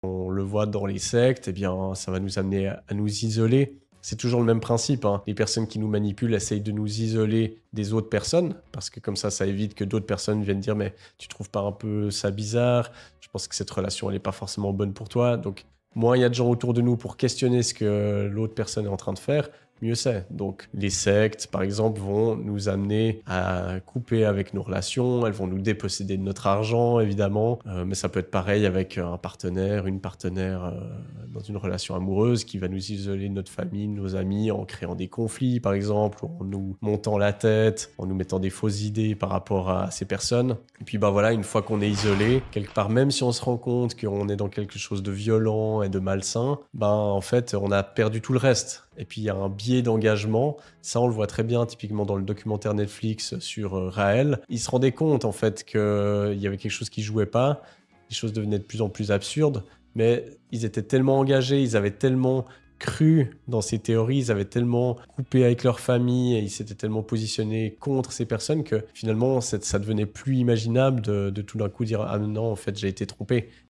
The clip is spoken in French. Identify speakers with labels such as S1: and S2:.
S1: On le voit dans les sectes, eh bien, ça va nous amener à nous isoler. C'est toujours le même principe, hein. Les personnes qui nous manipulent essayent de nous isoler des autres personnes, parce que comme ça évite que d'autres personnes viennent dire «Mais tu trouves pas un peu ça bizarre? Je pense que cette relation, elle est pas forcément bonne pour toi». Donc, moins il y a de gens autour de nous pour questionner ce que l'autre personne est en train de faire, mieux c'est. Donc, les sectes, par exemple, vont nous amener à couper avec nos relations, elles vont nous déposséder de notre argent, évidemment, mais ça peut être pareil avec un partenaire, une partenaire dans une relation amoureuse qui va nous isoler de notre famille, de nos amis, en créant des conflits, par exemple, en nous montant la tête, en nous mettant des fausses idées par rapport à ces personnes. Et puis, bah voilà, une fois qu'on est isolé, quelque part, même si on se rend compte qu'on est dans quelque chose de violent et de malsain, ben en fait, on a perdu tout le reste. Et puis, il y a un biais d'engagement. Ça, on le voit très bien, typiquement dans le documentaire Netflix sur Raël. Il se rendait compte, en fait, qu'il y avait quelque chose qui jouait pas. Les choses devenaient de plus en plus absurdes. Mais ils étaient tellement engagés, ils avaient tellement cru dans ces théories, ils avaient tellement coupé avec leur famille et ils s'étaient tellement positionnés contre ces personnes que finalement, ça devenait plus imaginable de tout d'un coup dire «Ah non, en fait, j'ai été trompé».